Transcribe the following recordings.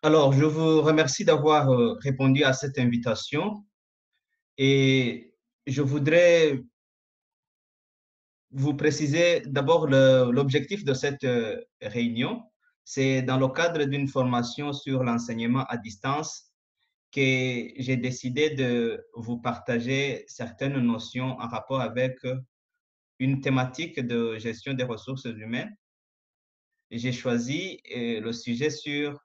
Alors, je vous remercie d'avoir répondu à cette invitation et je voudrais vous préciser d'abord l'objectif de cette réunion. C'est dans le cadre d'une formation sur l'enseignement à distance que j'ai décidé de vous partager certaines notions en rapport avec une thématique de gestion des ressources humaines. J'ai choisi le sujet sur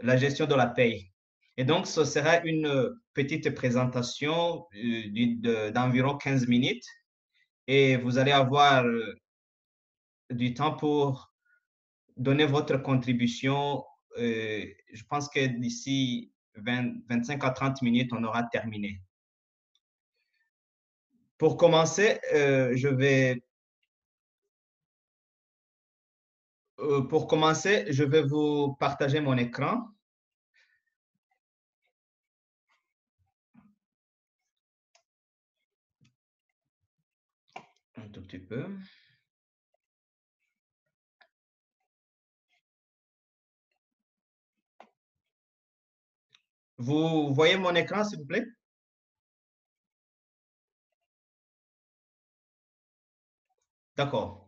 la gestion de la paye. Et donc, ce sera une petite présentation d'environ 15 minutes et vous allez avoir du temps pour donner votre contribution. Je pense que d'ici 25 à 30 minutes, on aura terminé. Pour commencer, je vais vous partager mon écran un tout petit peu. Vous voyez mon écran, s'il vous plaît? D'accord.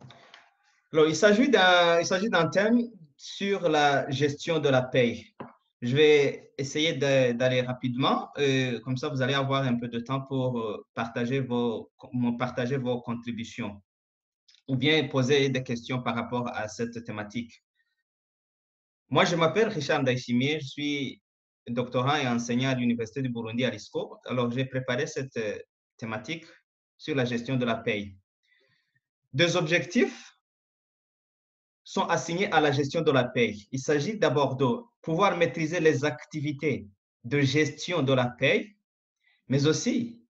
Alors, il s'agit d'un thème sur la gestion de la paye. Je vais essayer d'aller rapidement, comme ça vous allez avoir un peu de temps pour partager vos contributions ou bien poser des questions par rapport à cette thématique. Moi, je m'appelle Richard Ndaïchimier, je suis doctorant et enseignant à l'Université du Burundi à l'ISCO. Alors, j'ai préparé cette thématique sur la gestion de la paye. Deux objectifs sont assignés à la gestion de la paye. Il s'agit d'abord de pouvoir maîtriser les activités de gestion de la paye, mais aussi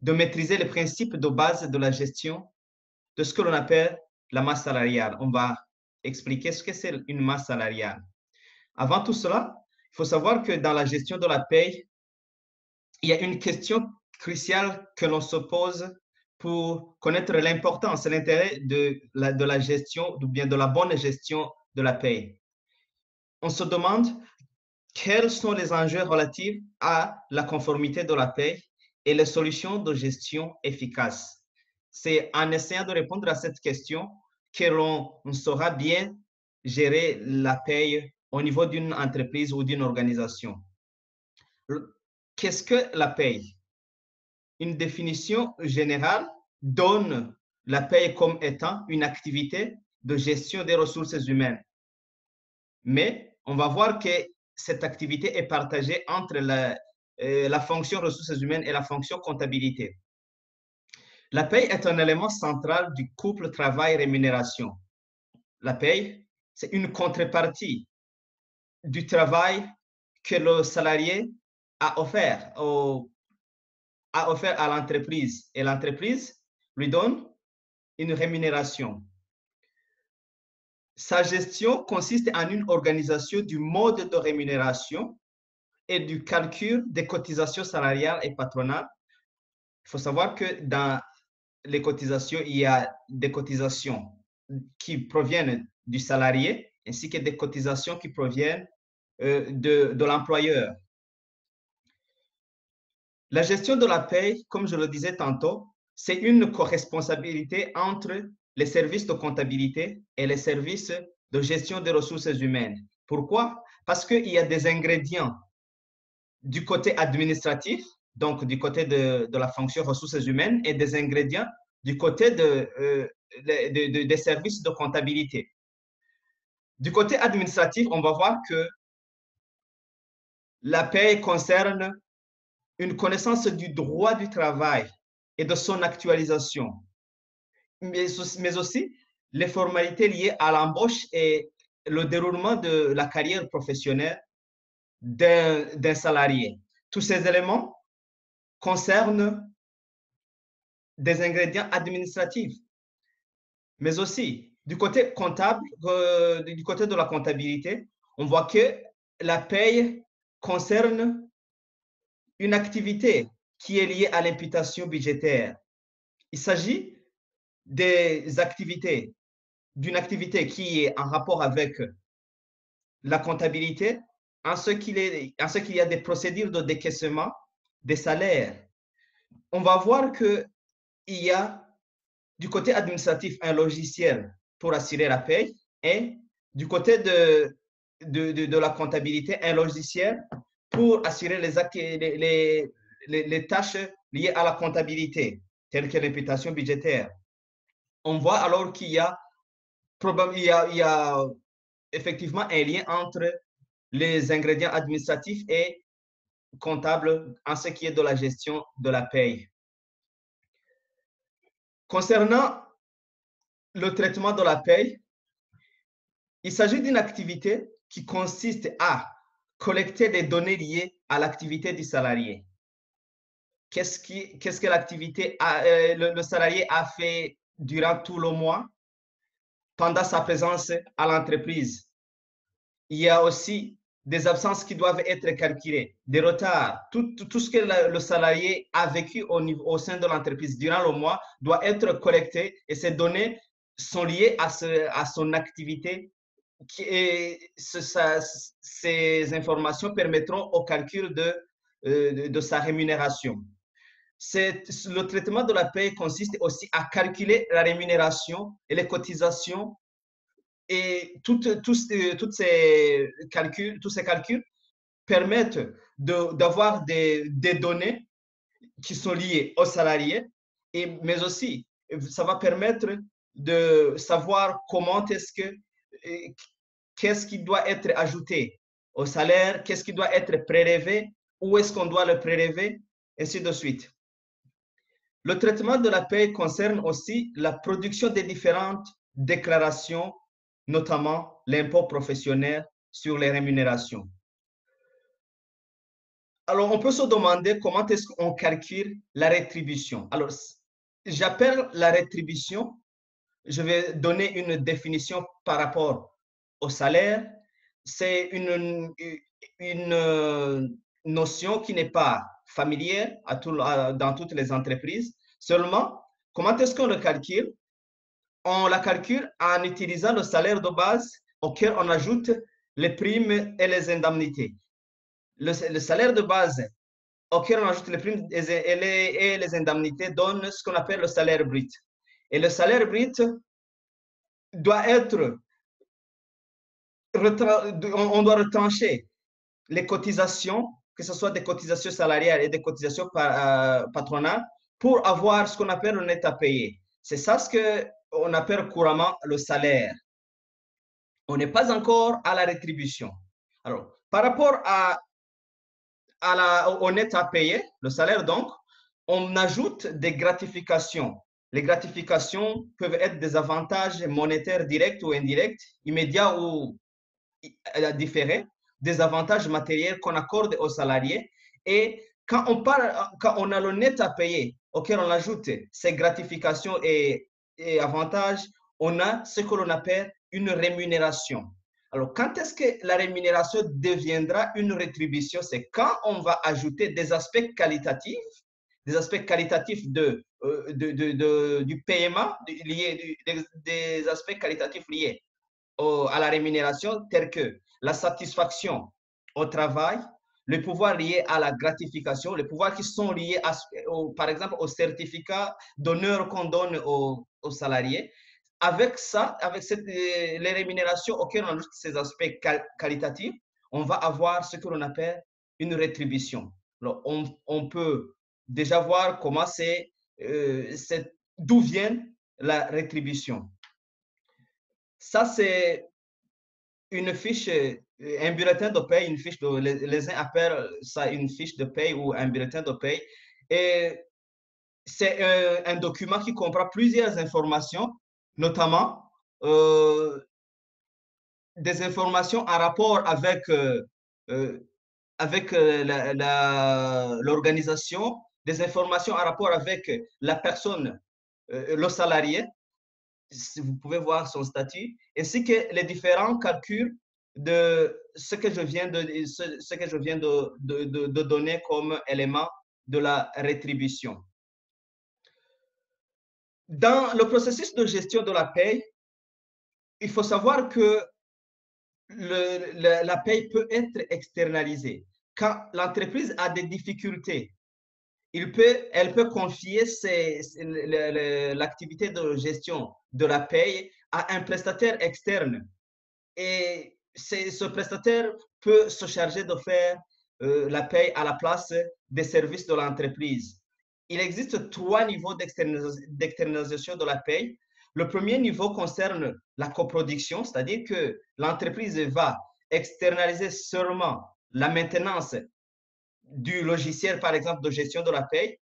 de maîtriser les principes de base de la gestion de ce que l'on appelle la masse salariale. On va expliquer ce que c'est une masse salariale. Avant tout cela, il faut savoir que dans la gestion de la paye, il y a une question cruciale que l'on se pose pour connaître l'importance et l'intérêt de la gestion, ou bien de la bonne gestion de la paye. On se demande quels sont les enjeux relatifs à la conformité de la paye et les solutions de gestion efficaces. C'est en essayant de répondre à cette question que l'on saura bien gérer la paye au niveau d'une entreprise ou d'une organisation. Qu'est-ce que la paye? Une définition générale donne la paye comme étant une activité de gestion des ressources humaines. Mais on va voir que cette activité est partagée entre la fonction ressources humaines et la fonction comptabilité. La paye est un élément central du couple travail-rémunération. La paye, c'est une contrepartie du travail que le salarié a offert, à l'entreprise et l'entreprise lui donne une rémunération. Sa gestion consiste en une organisation du mode de rémunération et du calcul des cotisations salariales et patronales. Il faut savoir que dans les cotisations, il y a des cotisations qui proviennent du salarié ainsi que des cotisations qui proviennent de l'employeur. La gestion de la paie, comme je le disais tantôt, c'est une corresponsabilité entre les services de comptabilité et les services de gestion des ressources humaines. Pourquoi? Parce qu'il y a des ingrédients du côté administratif, donc du côté de la fonction ressources humaines, et des ingrédients du côté des services de comptabilité. Du côté administratif, on va voir que la paie concerne une connaissance du droit du travail et de son actualisation, mais aussi les formalités liées à l'embauche et le déroulement de la carrière professionnelle d'un salarié. Tous ces éléments concernent des ingrédients administratifs, mais aussi du côté comptable, du côté de la comptabilité, on voit que la paye concerne une activité qui est liée à l'imputation budgétaire. Il s'agit des activités, d'une activité qui est en rapport avec la comptabilité en ce qu'il y a des procédures de décaissement des salaires, on va voir qu'il y a du côté administratif un logiciel pour assurer la paye et du côté de la comptabilité un logiciel pour assurer les tâches liées à la comptabilité, telles que l'imputation budgétaire. On voit alors qu'il y a, il y a effectivement un lien entre les ingrédients administratifs et comptables en ce qui est de la gestion de la paye. Concernant le traitement de la paye, il s'agit d'une activité qui consiste à collecter des données liées à l'activité du salarié. Qu'est-ce que l'activité le salarié a fait durant tout le mois pendant sa présence à l'entreprise. Il y a aussi des absences qui doivent être calculées, des retards, tout ce que le salarié a vécu au sein de l'entreprise durant le mois doit être collecté et ces données sont liées à son activité. Ces informations permettront au calcul de sa rémunération. Le traitement de la paie consiste aussi à calculer la rémunération et les cotisations et tous ces calculs permettent d'avoir des données qui sont liées aux salariés, mais aussi ça va permettre de savoir comment qu'est-ce qui doit être ajouté au salaire, qu'est-ce qui doit être prélevé, où est-ce qu'on doit le prélever, ainsi de suite. Le traitement de la paie concerne aussi la production des différentes déclarations, notamment l'impôt professionnel sur les rémunérations. Alors, on peut se demander comment est-ce qu'on calcule la rétribution. Alors, j'appelle la rétribution, je vais donner une définition par rapport au salaire. C'est une notion qui n'est pas familière dans toutes les entreprises. Seulement, comment est-ce qu'on le calcule? On la calcule en utilisant le salaire de base auquel on ajoute les primes et les indemnités. Le salaire de base auquel on ajoute les primes et les indemnités donne ce qu'on appelle le salaire brut. Et le salaire brut doit être, on doit retrancher les cotisations, que ce soit des cotisations salariales et des cotisations patronales, pour avoir ce qu'on appelle le net à payer. C'est ça ce qu'on appelle couramment le salaire. On n'est pas encore à la rétribution. Alors, par rapport au net à payer, le salaire donc, on ajoute des gratifications. Les gratifications peuvent être des avantages monétaires directs ou indirects, immédiats ou différés, des avantages matériels qu'on accorde aux salariés. Et quand on a le net à payer auquel on ajoute ces gratifications et avantages, on a ce que l'on appelle une rémunération. Alors, quand est-ce que la rémunération deviendra une rétribution? C'est quand on va ajouter des aspects qualitatifs du paiement, des aspects qualitatifs liés à la rémunération, tels que la satisfaction au travail, le pouvoir lié à la gratification, les pouvoirs qui sont liés, par exemple, au certificat d'honneur qu'on donne aux salariés. Avec ça, avec les rémunérations auxquelles on ajoute ces aspects qualitatifs, on va avoir ce que l'on appelle une rétribution. Alors, on peut déjà voir comment d'où vient la rétribution. Ça, c'est une fiche, un bulletin de paie, une fiche les uns appellent ça une fiche de paie ou un bulletin de paie. Et c'est un document qui comprend plusieurs informations, notamment des informations en rapport avec, l'organisation, des informations en rapport avec la personne, le salarié, vous pouvez voir son statut, ainsi que les différents calculs de ce que je viens de donner comme élément de la rétribution. Dans le processus de gestion de la paie, il faut savoir que la paye peut être externalisée. Quand l'entreprise a des difficultés, elle peut confier l'activité de gestion de la paye à un prestataire externe. Et ce prestataire peut se charger de faire la paye à la place des services de l'entreprise. Il existe trois niveaux d'externalisation de la paye. Le premier niveau concerne la coproduction, c'est-à-dire que l'entreprise va externaliser seulement la maintenance du logiciel, par exemple, de gestion de la paye.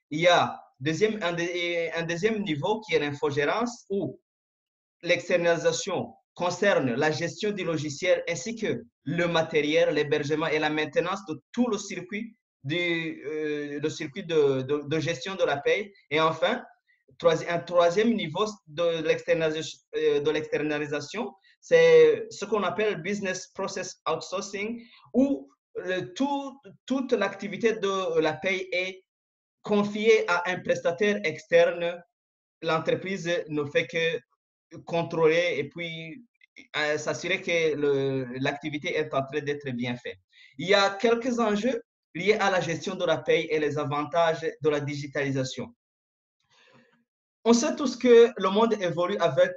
Il y a un deuxième niveau qui est l'infogérance où l'externalisation concerne la gestion du logiciel ainsi que le matériel, l'hébergement et la maintenance de tout le circuit, le circuit de gestion de la paye. Et enfin, un troisième niveau de l'externalisation, c'est ce qu'on appelle business process outsourcing, où toute l'activité de la paye est confiée à un prestataire externe. L'entreprise ne fait que contrôler et puis s'assurer que l'activité est en train d'être bien faite. Il y a quelques enjeux liés à la gestion de la paye et les avantages de la digitalisation. On sait tous que le monde évolue avec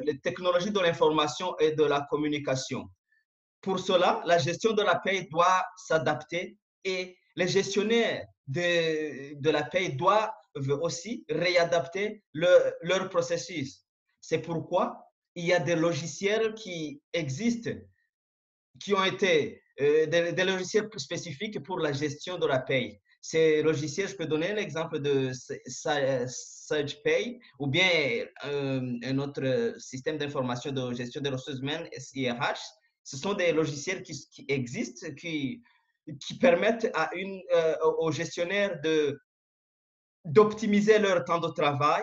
les technologies de l'information et de la communication. Pour cela, la gestion de la paye doit s'adapter et les gestionnaires de la paye doivent aussi réadapter leur processus. C'est pourquoi il y a des logiciels qui existent, qui ont été des logiciels spécifiques pour la gestion de la paye. Ces logiciels, je peux donner l'exemple de SagePay ou bien un autre système d'information de gestion des ressources humaines, SIRH. Ce sont des logiciels qui existent, qui permettent aux gestionnaires d'optimiser leur temps de travail,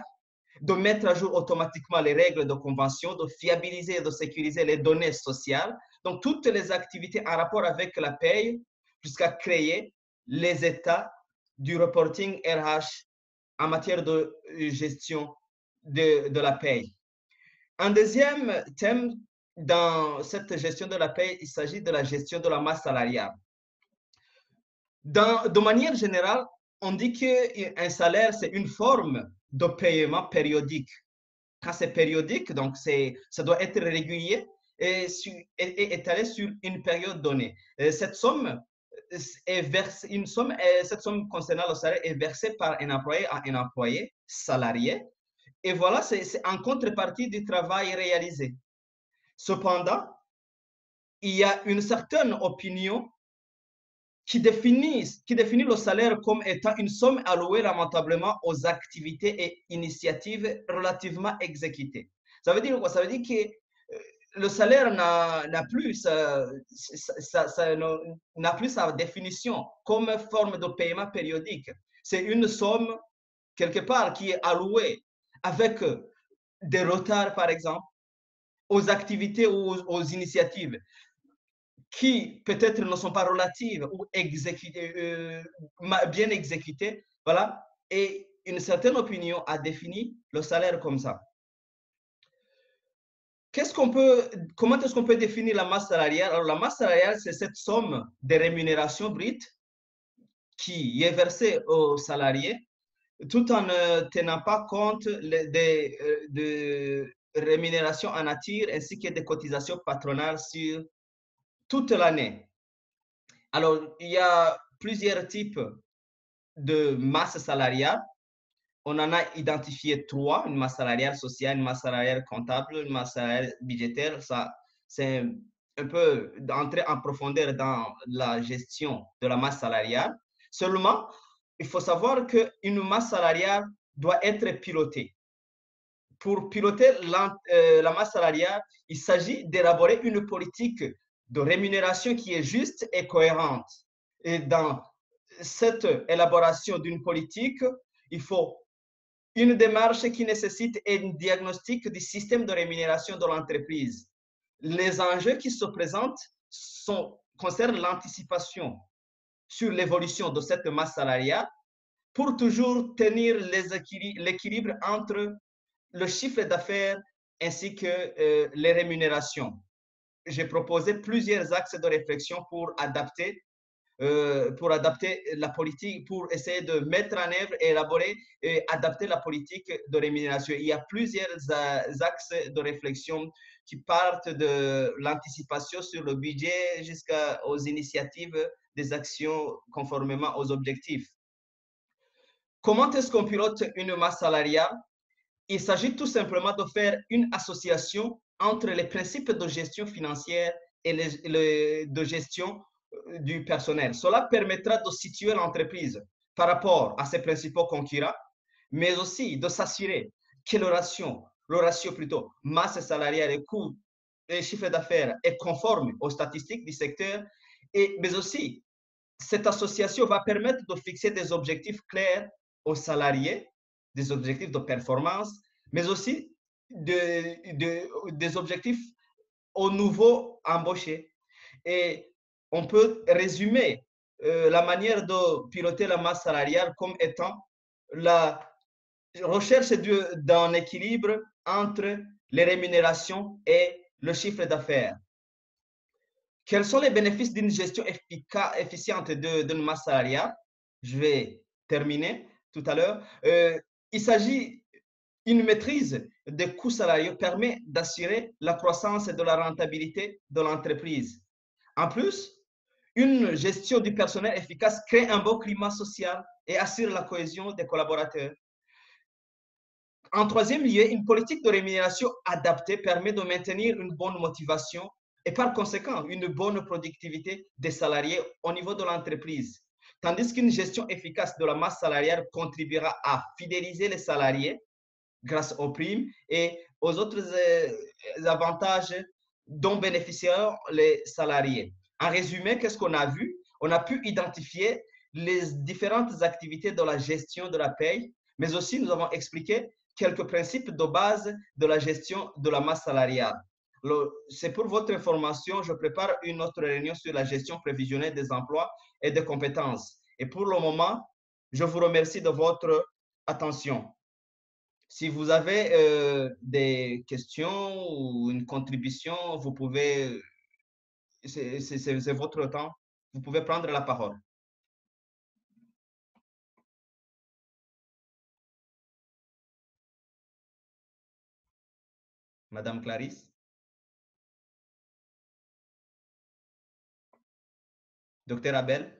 de mettre à jour automatiquement les règles de convention, de fiabiliser et de sécuriser les données sociales. Donc, toutes les activités en rapport avec la paye jusqu'à créer les états du reporting RH en matière de gestion de la paye. Un deuxième thème dans cette gestion de la paye, il s'agit de la gestion de la masse salariale. De manière générale, on dit qu'un salaire, c'est une forme de paiement périodique. Quand c'est périodique, donc ça doit être régulier et étalé sur une période donnée. Cette somme cette somme concernant le salaire est versée par un employé à un employé salarié. Et voilà, c'est en contrepartie du travail réalisé. Cependant, il y a une certaine opinion qui définit le salaire comme étant une somme allouée lamentablement aux activités et initiatives relativement exécutées. Ça veut dire quoi? Ça veut dire que le salaire n'a plus sa définition comme forme de paiement périodique. C'est une somme, quelque part, qui est allouée avec des retards, par exemple, aux activités ou aux initiatives qui peut-être ne sont pas relatives ou bien exécutées. Voilà. Et une certaine opinion a défini le salaire comme ça. Comment est-ce qu'on peut définir la masse salariale? Alors, la masse salariale, c'est cette somme de rémunération brute qui est versée aux salariés tout en ne tenant pas compte de rémunération en nature ainsi que des cotisations patronales sur toute l'année. Alors, il y a plusieurs types de masse salariale. On en a identifié trois, une masse salariale sociale, une masse salariale comptable, une masse salariale budgétaire. Ça, c'est un peu d'entrer en profondeur dans la gestion de la masse salariale. Seulement, il faut savoir qu'une masse salariale doit être pilotée. Pour piloter la masse salariale, il s'agit d'élaborer une politique de rémunération qui est juste et cohérente. Et dans cette élaboration d'une politique, il faut une démarche qui nécessite un diagnostic du système de rémunération de l'entreprise. Les enjeux qui se présentent concernent l'anticipation sur l'évolution de cette masse salariale pour toujours tenir l'équilibre entre le chiffre d'affaires ainsi que les rémunérations. J'ai proposé plusieurs axes de réflexion pour adapter la politique, pour essayer de mettre en œuvre, élaborer et adapter la politique de rémunération. Il y a plusieurs axes de réflexion qui partent de l'anticipation sur le budget jusqu'aux initiatives des actions conformément aux objectifs. Comment est-ce qu'on pilote une masse salariale? Il s'agit tout simplement de faire une association entre les principes de gestion financière et de gestion du personnel. Cela permettra de situer l'entreprise par rapport à ses principaux concurrents, mais aussi de s'assurer que le ratio plutôt masse salariale et coût et chiffre d'affaires est conforme aux statistiques du secteur, mais aussi cette association va permettre de fixer des objectifs clairs aux salariés, des objectifs de performance, mais aussi des objectifs aux nouveaux embauchés. Et on peut résumer la manière de piloter la masse salariale comme étant la recherche d'un équilibre entre les rémunérations et le chiffre d'affaires. Quels sont les bénéfices d'une gestion efficiente d'une masse salariale? Je vais terminer tout à l'heure. Il s'agit une maîtrise des coûts salariaux permet d'assurer la croissance et de la rentabilité de l'entreprise. En plus, une gestion du personnel efficace crée un bon climat social et assure la cohésion des collaborateurs. En troisième lieu, une politique de rémunération adaptée permet de maintenir une bonne motivation et par conséquent une bonne productivité des salariés au niveau de l'entreprise. Tandis qu'une gestion efficace de la masse salariale contribuera à fidéliser les salariés grâce aux primes et aux autres avantages dont bénéficieront les salariés. En résumé, qu'est-ce qu'on a vu? On a pu identifier les différentes activités de la gestion de la paye, mais aussi nous avons expliqué quelques principes de base de la gestion de la masse salariale. C'est pour votre information, je prépare une autre réunion sur la gestion prévisionnelle des emplois et des compétences. Et pour le moment, je vous remercie de votre attention. Si vous avez des questions ou une contribution, vous pouvez, c'est votre temps, vous pouvez prendre la parole. Madame Clarisse, Docteur Abel.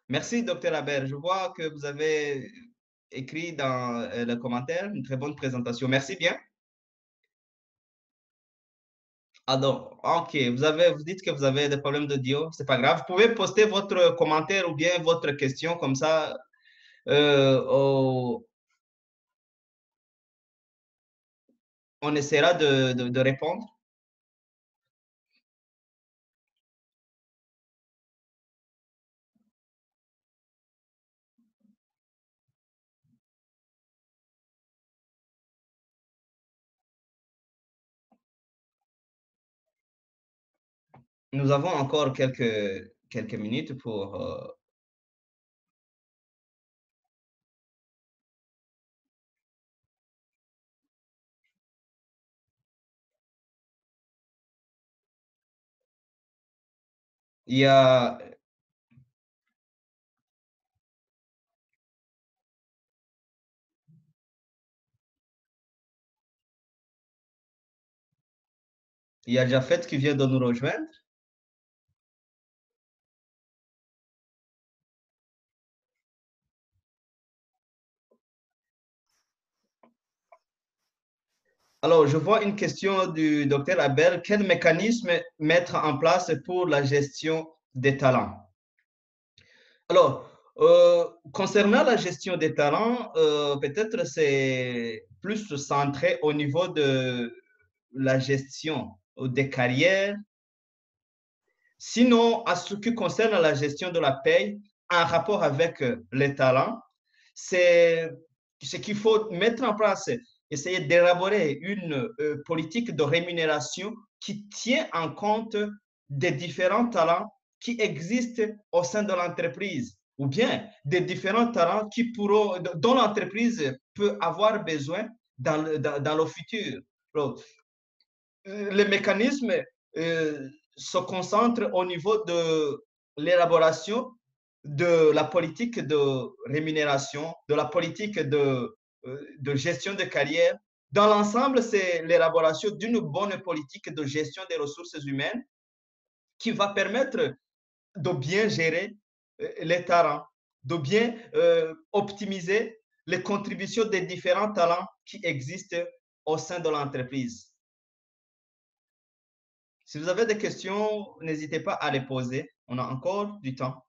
Merci, Docteur Abel. Je vois que vous avez écrit dans le commentaire une très bonne présentation. Merci bien. Alors, ok, vous dites que vous avez des problèmes d'audio, c'est pas grave. Vous pouvez poster votre commentaire ou bien votre question comme ça. On essaiera de répondre. Nous avons encore quelques minutes pour... il y a, il y a Jafet qui vient de nous rejoindre. Alors, je vois une question du docteur Abel. Quel mécanisme mettre en place pour la gestion des talents? Alors, concernant la gestion des talents, peut-être c'est plus centré au niveau de la gestion des carrières. Sinon, à ce qui concerne la gestion de la paye, en rapport avec les talents, c'est ce qu'il faut mettre en place, essayer d'élaborer une politique de rémunération qui tient en compte des différents talents qui existent au sein de l'entreprise. ou bien des différents talents dont l'entreprise peut avoir besoin dans le futur. Donc, les mécanismes se concentrent au niveau de l'élaboration de la politique de rémunération, de la politique de gestion de carrière. Dans l'ensemble, c'est l'élaboration d'une bonne politique de gestion des ressources humaines qui va permettre de bien gérer les talents, de bien optimiser les contributions des différents talents qui existent au sein de l'entreprise. Si vous avez des questions, n'hésitez pas à les poser. On a encore du temps.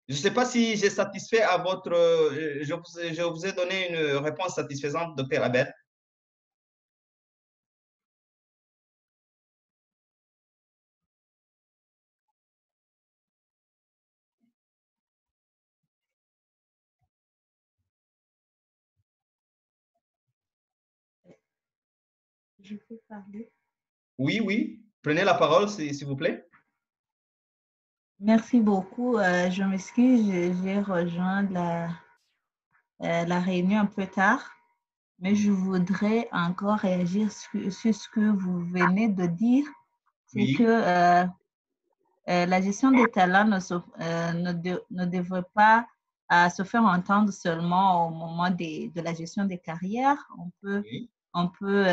Je ne sais pas si j'ai satisfait à votre... je vous ai donné une réponse satisfaisante, docteur Abel. Je peux parler? Oui, oui. Prenez la parole, s'il vous plaît. Merci beaucoup. Je m'excuse, j'ai rejoint la réunion un peu tard, mais je voudrais encore réagir sur ce que vous venez de dire. C'est que Oui, la gestion des talents ne devrait pas se faire entendre seulement au moment de la gestion des carrières. oui, On peut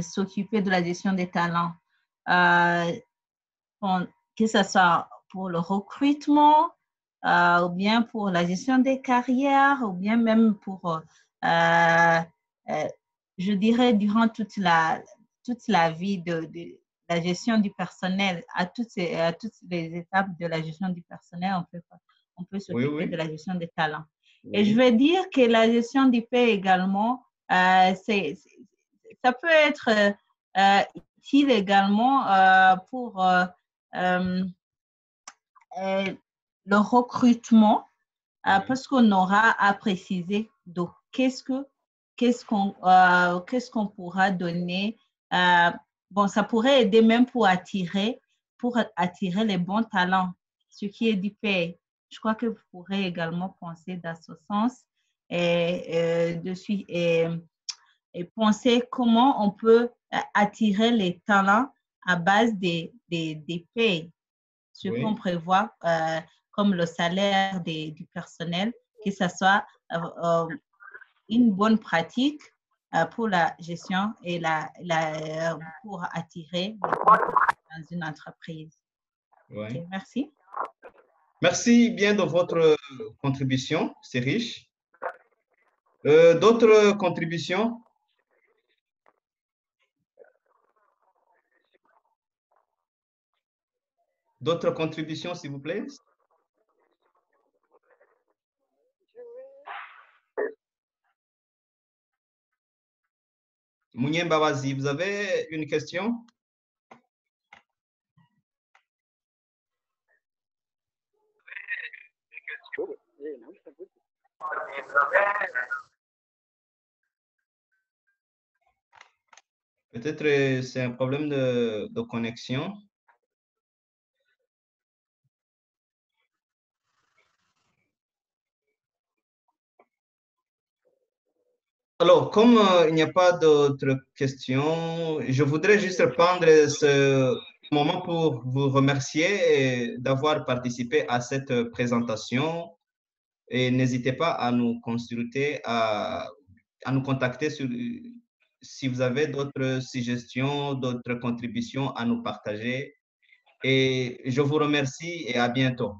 s'occuper de la gestion des talents, euh, que ce soit pour le recrutement, ou bien pour la gestion des carrières, ou bien même pour, je dirais, durant toute la vie de la gestion du personnel, à toutes les étapes de la gestion du personnel, on peut oui, s'occuper de oui, la gestion des talents. Et je oui, vais dire que la gestion du paie également, ça peut être utile également pour euh, le recrutement, oui, parce qu'on aura à préciser donc qu'est-ce qu'on pourra donner. Bon, ça pourrait aider même pour attirer les bons talents, ce qui est du paye. Je crois que vous pourrez également penser dans ce sens et penser comment on peut attirer les talents à base des payes, ce qu'on oui. prévoit comme le salaire du personnel, que ce soit une bonne pratique pour la gestion et pour attirer les bons talents dans une entreprise. Oui. OK, merci. Merci bien de votre contribution, c'est riche. D'autres contributions? D'autres contributions, s'il vous plaît? Mounien Bawazi, vous avez une question? Peut-être c'est un problème de connexion. Alors, comme il n'y a pas d'autres questions, je voudrais juste prendre ce moment pour vous remercier d'avoir participé à cette présentation et n'hésitez pas à nous consulter, à nous contacter si vous avez d'autres suggestions, d'autres contributions à nous partager. Et je vous remercie et à bientôt.